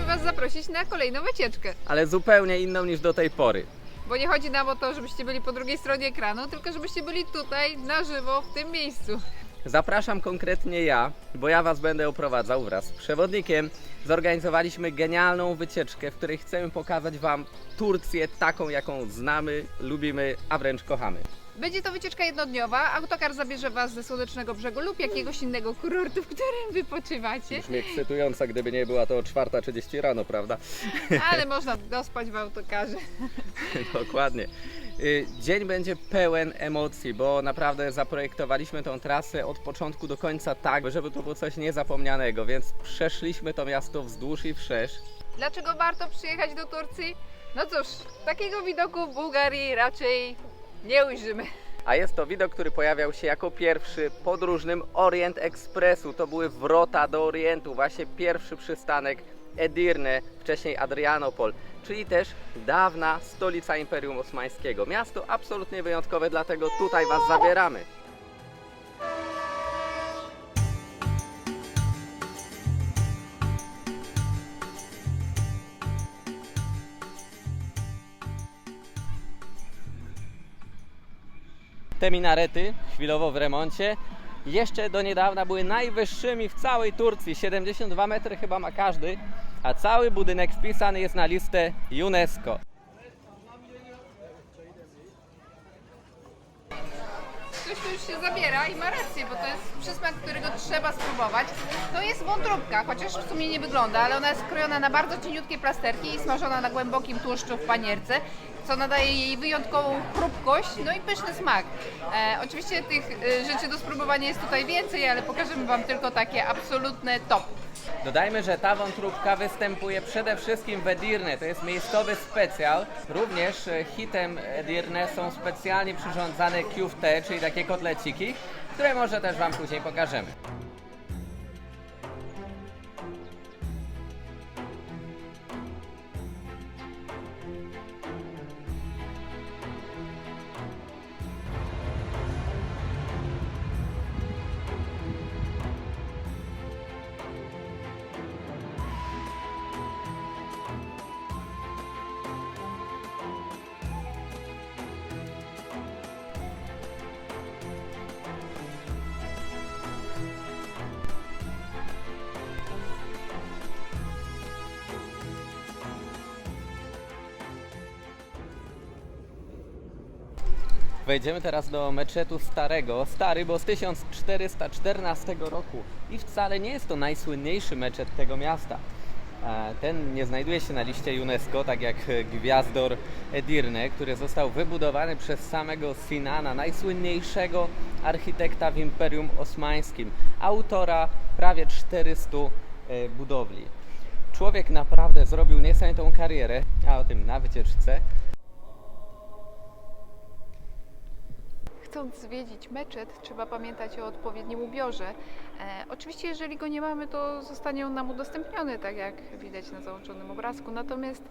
Was zaprosić na kolejną wycieczkę. Ale zupełnie inną niż do tej pory. Bo nie chodzi nam o to, żebyście byli po drugiej stronie ekranu, tylko żebyście byli tutaj na żywo, w tym miejscu. Zapraszam konkretnie ja, bo ja Was będę oprowadzał wraz z przewodnikiem. Zorganizowaliśmy genialną wycieczkę, w której chcemy pokazać Wam Turcję taką, jaką znamy, lubimy, a wręcz kochamy. Będzie to wycieczka jednodniowa. Autokar zabierze Was ze Słonecznego Brzegu lub jakiegoś innego kurortu, w którym wypoczywacie. Brzmi ekscytująca, gdyby nie była to 4:30 rano, prawda? Ale można dospać w autokarze. Dokładnie. Dzień będzie pełen emocji, bo naprawdę zaprojektowaliśmy tą trasę od początku do końca tak, żeby to było coś niezapomnianego, więc przeszliśmy to miasto wzdłuż i wszerz. Dlaczego warto przyjechać do Turcji? No cóż, takiego widoku w Bułgarii raczej nie ujrzymy. A jest to widok, który pojawiał się jako pierwszy podróżnym Orient Expressu. To były wrota do Orientu, właśnie pierwszy przystanek Edirne, wcześniej Adrianopol, czyli też dawna stolica Imperium Osmańskiego. Miasto absolutnie wyjątkowe, dlatego tutaj Was zabieramy. Te minarety, chwilowo w remoncie, jeszcze do niedawna były najwyższymi w całej Turcji. 72 metry chyba ma każdy, a cały budynek wpisany jest na listę UNESCO. Ktoś tu już się zabiera i ma rację, bo to jest przysmak, którego trzeba spróbować. To jest wątróbka, chociaż w sumie nie wygląda, ale ona jest krojona na bardzo cieniutkie plasterki i smażona na głębokim tłuszczu w panierce, co nadaje jej wyjątkową chrupkość, no i pyszny smak. Oczywiście tych rzeczy do spróbowania jest tutaj więcej, ale pokażemy Wam tylko takie absolutne top. Dodajmy, że ta wątróbka występuje przede wszystkim w Edirne, to jest miejscowy specjal. Również hitem Edirne są specjalnie przyrządzane küfte, czyli takie kotleciki, które może też Wam później pokażemy. Wejdziemy teraz do meczetu starego. Stary, bo z 1414 roku. I wcale nie jest to najsłynniejszy meczet tego miasta. Ten nie znajduje się na liście UNESCO, tak jak Gwiazdor Edirne, który został wybudowany przez samego Sinana, najsłynniejszego architekta w Imperium Osmańskim. Autora prawie 400 budowli. Człowiek naprawdę zrobił niesamowitą karierę, a o tym na wycieczce. Chcąc zwiedzić meczet, trzeba pamiętać o odpowiednim ubiorze. Oczywiście, jeżeli go nie mamy, to zostanie on nam udostępniony, tak jak widać na załączonym obrazku. Natomiast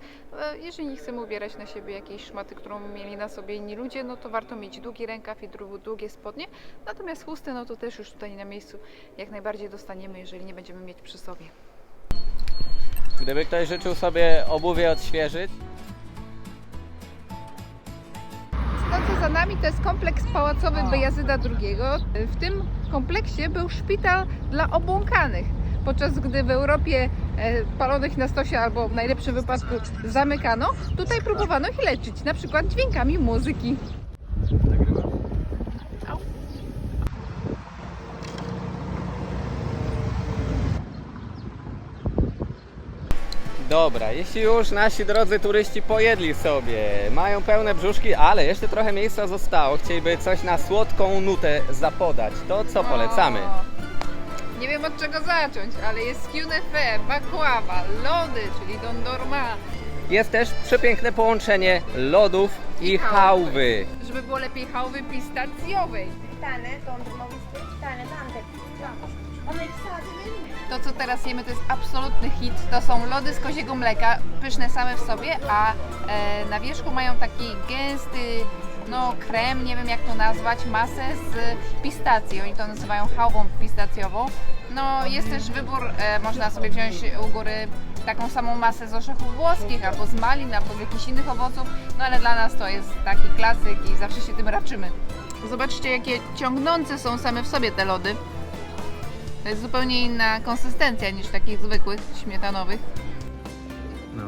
jeżeli nie chcemy ubierać na siebie jakiejś szmaty, którą mieli na sobie inni ludzie, no to warto mieć długi rękaw i długie spodnie. Natomiast chusty, no to też już tutaj na miejscu jak najbardziej dostaniemy, jeżeli nie będziemy mieć przy sobie. Gdyby ktoś życzył sobie obuwie odświeżyć, To, co za nami, to jest kompleks pałacowy Bejazyda II. W tym kompleksie był szpital dla obłąkanych, podczas gdy w Europie palonych na stosie albo w najlepszym wypadku zamykano, tutaj próbowano ich leczyć, na przykład dźwiękami muzyki. dobra, jeśli już nasi drodzy turyści pojedli sobie, mają pełne brzuszki, ale jeszcze trochę miejsca zostało, chcieliby coś na słodką nutę zapodać, to co polecamy? Nie wiem od czego zacząć, ale jest künefe, baklava, lody, czyli dondurma. Jest też przepiękne połączenie lodów i chałwy. Żeby było lepiej, chałwy pistacjowej. tane dondurma istiyor, 2 tane de Antep fıstığı. Ama ikisi sade değil mi? To, co teraz jemy, to jest absolutny hit. To są lody z koziego mleka, pyszne same w sobie, a na wierzchu mają taki gęsty, no krem, nie wiem jak to nazwać, masę z pistacji. Oni to nazywają chałwą pistacjową. No jest też wybór, można sobie wziąć u góry taką samą masę z orzechów włoskich, albo z malin, albo z jakichś innych owoców, no ale dla nas to jest taki klasyk i zawsze się tym raczymy. Zobaczcie, jakie ciągnące są same w sobie te lody. To jest zupełnie inna konsystencja niż takich zwykłych, śmietanowych. No.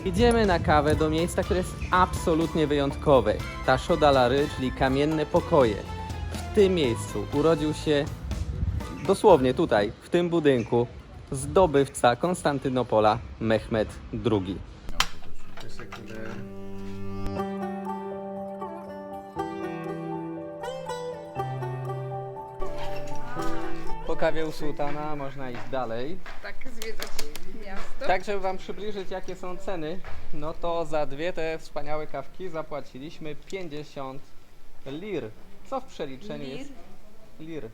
Idziemy na kawę do miejsca, które jest absolutnie wyjątkowe. Tascio della Rue, czyli kamienne pokoje. W tym miejscu urodził się, dosłownie tutaj, w tym budynku, zdobywca Konstantynopola Mehmed II. Po kawie u sułtana można iść dalej. Tak zwiedzać miasto. Tak, żeby Wam przybliżyć, jakie są ceny, no to za dwie te wspaniałe kawki zapłaciliśmy 50 lir. Co w przeliczeniu Lir? jest? Lir.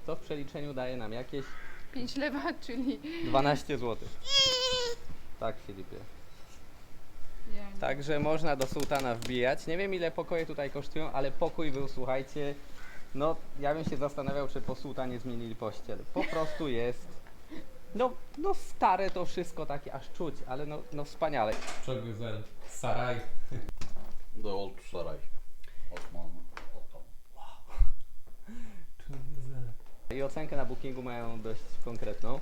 Co w przeliczeniu daje nam jakieś 5 lewa, czyli 12 zł. Tak, Filipie. Także można do sułtana wbijać. Nie wiem, ile pokoje tutaj kosztują, ale pokój był, słuchajcie, no ja bym się zastanawiał, czy po sułtanie zmienili pościel. Po prostu jest, no stare to wszystko takie, aż czuć, ale no wspaniale. Çok güzel. Saray. The old saray. Osmanlı. I ocenkę na bookingu mają dość konkretną,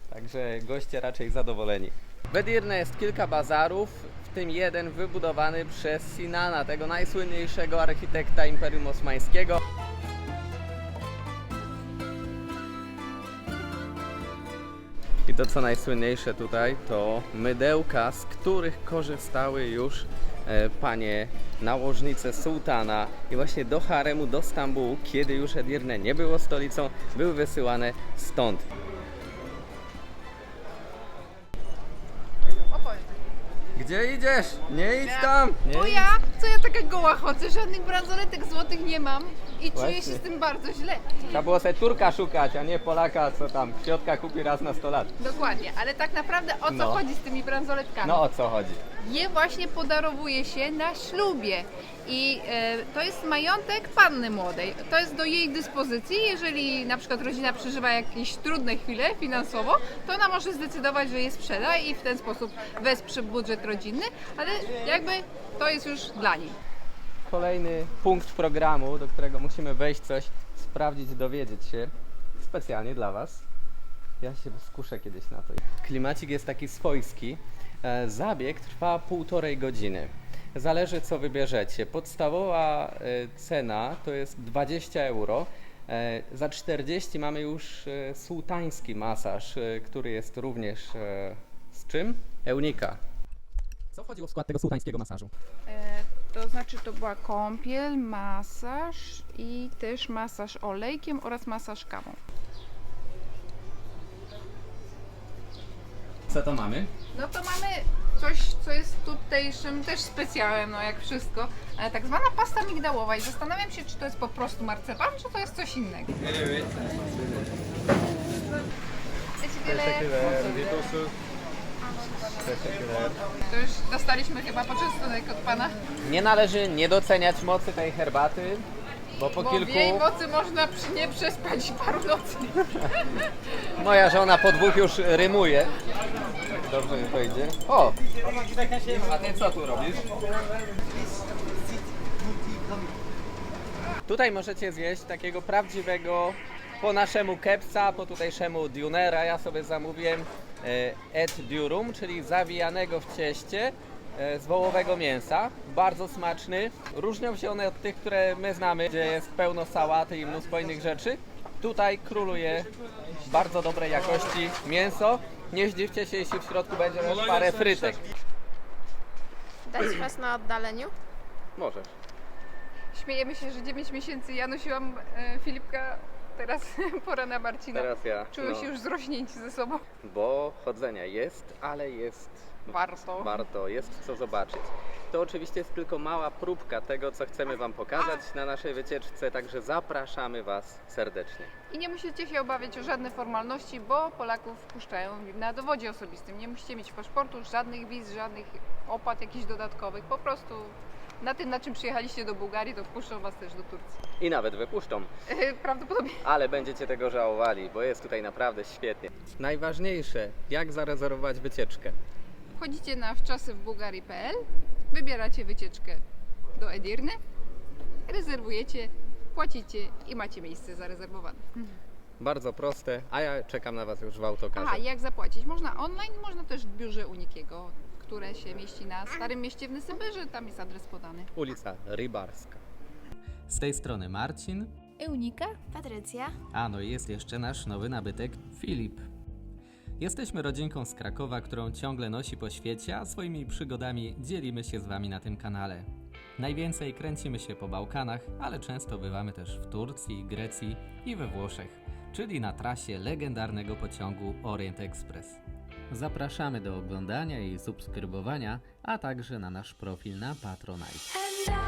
także goście raczej zadowoleni. W Edirne jest kilka bazarów, w tym jeden wybudowany przez Sinana, tego najsłynniejszego architekta Imperium Osmańskiego. I to co najsłynniejsze tutaj to mydełka, z których korzystały już panie nałożnice sułtana i właśnie do haremu, do Stambułu, kiedy już Edirne nie było stolicą, były wysyłane stąd. opowiem. Gdzie idziesz? Nie idź tam! Bo ja, co ja taka goła chodzę, żadnych bransoletek złotych nie mam i czuję Właśnie. się z tym bardzo źle. Trzeba było sobie Turka szukać, a nie Polaka, co tam kwiatka kupi raz na 100 lat. Dokładnie, ale tak naprawdę o co No. chodzi z tymi bransoletkami? No o co chodzi? Je właśnie podarowuje się na ślubie i to jest majątek panny młodej. To jest do jej dyspozycji, jeżeli na przykład rodzina przeżywa jakieś trudne chwile finansowo, to ona może zdecydować, że je sprzeda i w ten sposób wesprze budżet rodzinny, ale jakby to jest już dla niej. Kolejny punkt programu, do którego musimy wejść coś, sprawdzić, dowiedzieć się specjalnie dla Was. Ja się skuszę kiedyś na to. Klimacik jest taki swojski. Zabieg trwa 1,5 godziny. Zależy co wybierzecie. Podstawowa cena to jest 20 euro. Za 40 mamy już sułtański masaż, który jest również z czym? Eunika. Co wchodziło w skład tego sułtańskiego masażu? To znaczy to była kąpiel, masaż i też masaż olejkiem oraz masaż kawą. Co to mamy? No to mamy coś, co jest tutejszym też specjałem, no jak wszystko, tak zwana pasta migdałowa i zastanawiam się, czy to jest po prostu marcepan, czy to jest coś innego. To już dostaliśmy chyba poczęstunek od Pana, Nie należy nie doceniać mocy tej herbaty, bo po bo kilku... w jej mocy można nie przespać paru nocy. Moja żona po 2 już rymuje. Dobrze mi to idzie. O! A ty co tu robisz? Tutaj możecie zjeść takiego prawdziwego po naszemu kepsa, po tutejszemu dunera. Ja sobie zamówiłem et durum, czyli zawijanego w cieście z wołowego mięsa. Bardzo smaczny. Różnią się one od tych, które my znamy, gdzie jest pełno sałaty i mnóstwo innych rzeczy. Tutaj króluje bardzo dobrej jakości mięso. Nie zdziwcie się, jeśli w środku będzie też parę frytek. Dać was na oddaleniu? Możesz. Śmiejemy się, że 9 miesięcy ja nosiłam Filipka, teraz pora na Marcina. Teraz ja. Czują no. się już zrośnięci ze sobą. Bo chodzenia jest, ale jest warto, jest co zobaczyć. To oczywiście jest tylko mała próbka tego, co chcemy Wam pokazać na naszej wycieczce, także zapraszamy Was serdecznie. I nie musicie się obawiać o żadne formalności, bo Polaków wpuszczają na dowodzie osobistym. Nie musicie mieć paszportu, żadnych wiz, żadnych opłat jakichś dodatkowych. Po prostu na tym, na czym przyjechaliście do Bułgarii, to wpuszczą Was też do Turcji. I nawet wypuszczą. Prawdopodobnie. Ale będziecie tego żałowali, bo jest tutaj naprawdę świetnie. Najważniejsze, jak zarezerwować wycieczkę. Wchodzicie na wczasywbułgarii.pl, wybieracie wycieczkę do Edirny, rezerwujecie, płacicie i macie miejsce zarezerwowane. Bardzo proste, a ja czekam na Was już w autokarze. Aha, jak zapłacić? Można online, można też w biurze Unikiego, które się mieści na Starym Mieście w Nysybyrze, tam jest adres podany. Ulica Rybarska. Z tej strony Marcin. Eunika. Patrycja. A no i jest jeszcze nasz nowy nabytek Filip. Jesteśmy rodzinką z Krakowa, którą ciągle nosi po świecie, a swoimi przygodami dzielimy się z Wami na tym kanale. Najwięcej kręcimy się po Bałkanach, ale często bywamy też w Turcji, Grecji i we Włoszech, czyli na trasie legendarnego pociągu Orient Express. Zapraszamy do oglądania i subskrybowania, a także na nasz profil na Patronite. And